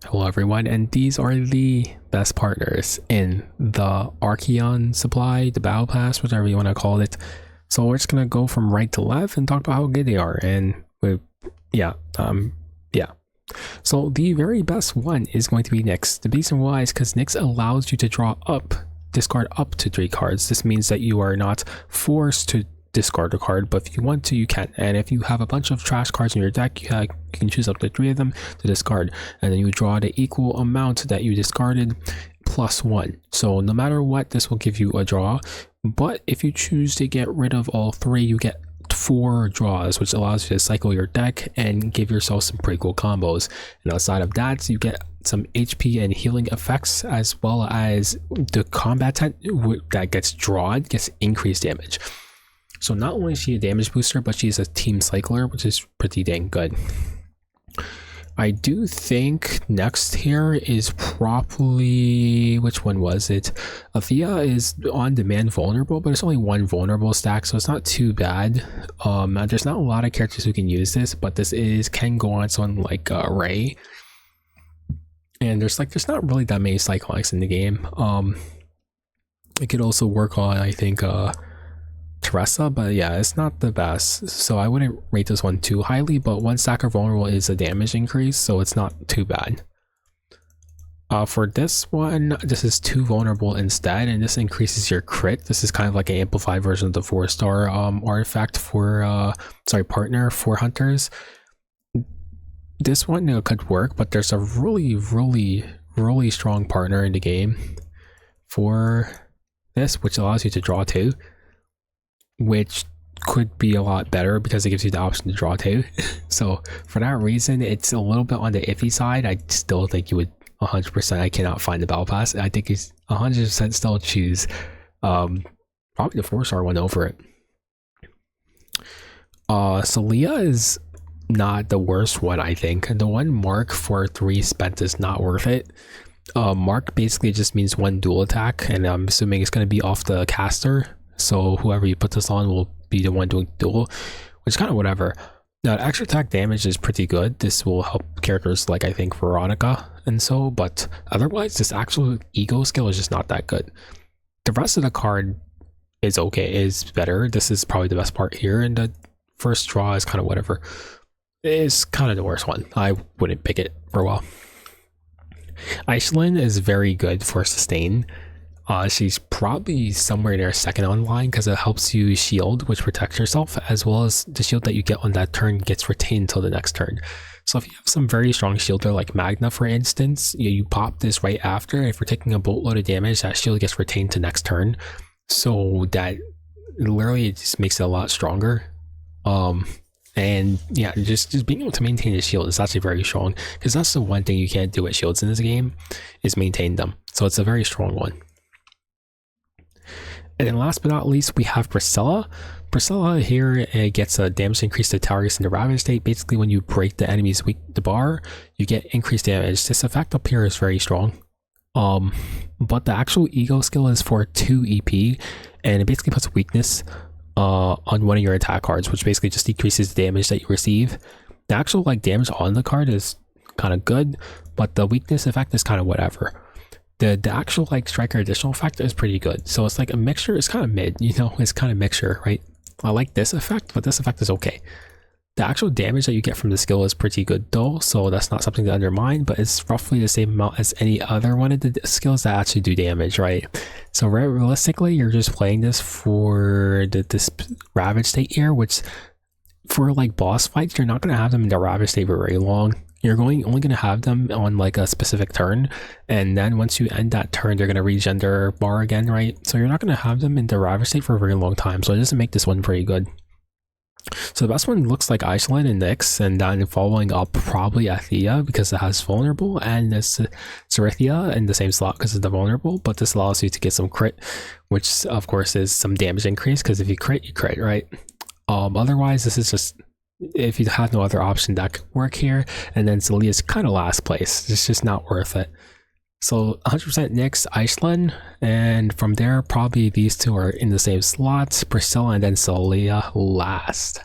Hello everyone, and these are the best partners in the Arkhianon supply, the battle pass, whatever you want to call it. So we're just gonna go from right to left and talk about how good they are. And yeah. So the very best one is going to be Nyx. The reason why is because Nyx allows you to discard up to 3 cards. This means that you are not forced to discard a card, but if you want to, you can. And if you have a bunch of trash cards in your deck, you can choose up to 3 of them to discard, and then you draw the equal amount that you discarded plus 1. So no matter what, this will give you a draw, but if you choose to get rid of all 3, you get 4 draws, which allows you to cycle your deck and give yourself some pretty cool combos. And outside of that, you get some HP and healing effects, as well as the combatant that gets drawn gets increased damage. So not only is she a damage booster, but she's a team cycler, which is pretty dang good. I do think next here is probably, which one was it? Althea is on demand vulnerable, but it's only 1 vulnerable stack, so it's not too bad. There's not a lot of characters who can use this, but this can go on someone like Ray. And there's not really that many Cyclonics in the game. It could also work on, I think, Teresa, but yeah, it's not the best, so I wouldn't rate this one too highly, but 1 stacker vulnerable is a damage increase, so it's not too bad. For this one, this is 2 vulnerable instead, and this increases your crit. This is kind of like an amplified version of the 4-star artifact for partner for hunters. This one could work, but there's a really strong partner in the game for this, which allows you to draw 2, which could be a lot better because it gives you the option to draw 2. So for that reason, it's a little bit on the iffy side. I still think you would 100%, I cannot find the battle pass. I think it's 100% still choose probably the 4-star one over it. Celia is not the worst one, I think. The one Mark for 3 spent is not worth it. Mark basically just means 1 dual attack, and I'm assuming it's going to be off the caster. So whoever you put this on will be the one doing duel, which is kind of whatever. Now, extra attack damage is pretty good. This will help characters like, I think, Veronica and so, but otherwise, this actual ego skill is just not that good. The rest of the card is okay, is better. This is probably the best part here, and the first draw is kind of whatever. It's kind of the worst one. I wouldn't pick it for a while. Aisling is very good for sustain. She's probably somewhere near 2nd online because it helps you shield, which protects yourself, as well as the shield that you get on that turn gets retained until the next turn. So if you have some very strong shielder like Magna, for instance, you pop this right after. If you're taking a boatload of damage, that shield gets retained to next turn. So that literally it just makes it a lot stronger. And yeah, just being able to maintain the shield is actually very strong, because that's the one thing you can't do with shields in this game, is maintain them. So it's a very strong one. And then last but not least, we have Priscilla. Priscilla here gets a damage increase to targets in the Ravage state. Basically, when you break the enemy's the bar, you get increased damage. This effect up here is very strong. But the actual ego skill is for 2 EP, and it basically puts weakness on one of your attack cards, which basically just decreases the damage that you receive. The actual damage on the card is kind of good, but the weakness effect is kind of whatever. The actual striker additional effect is pretty good. So it's like a mixture. It's kind of mid, it's kind of mixture, right? I like this effect, but this effect is okay. The actual damage that you get from the skill is pretty good though, so that's not something to undermine, but it's roughly the same amount as any other one of the skills that actually do damage, right? So realistically, you're just playing this for this Ravage state here, which for boss fights, you're not going to have them in the Ravage state for very long. You're only going to have them on a specific turn, and then once you end that turn, they're going to regen their bar again, right? So you're not going to have them in the Ravage state for a very long time, so it doesn't make this one pretty good. So the best one looks like Aisling and Nyx, and then following up probably Althea because it has vulnerable, and this Cerithia in the same slot because of the vulnerable, but this allows you to get some crit, which of course is some damage increase, because if you crit, right? Otherwise, this is just, if you have no other option, that could work here. And then Celia's kind of last place. It's just not worth it. So 100% Nyx, Aisling, and from there probably these two are in the same slots, Priscilla and then Celia last.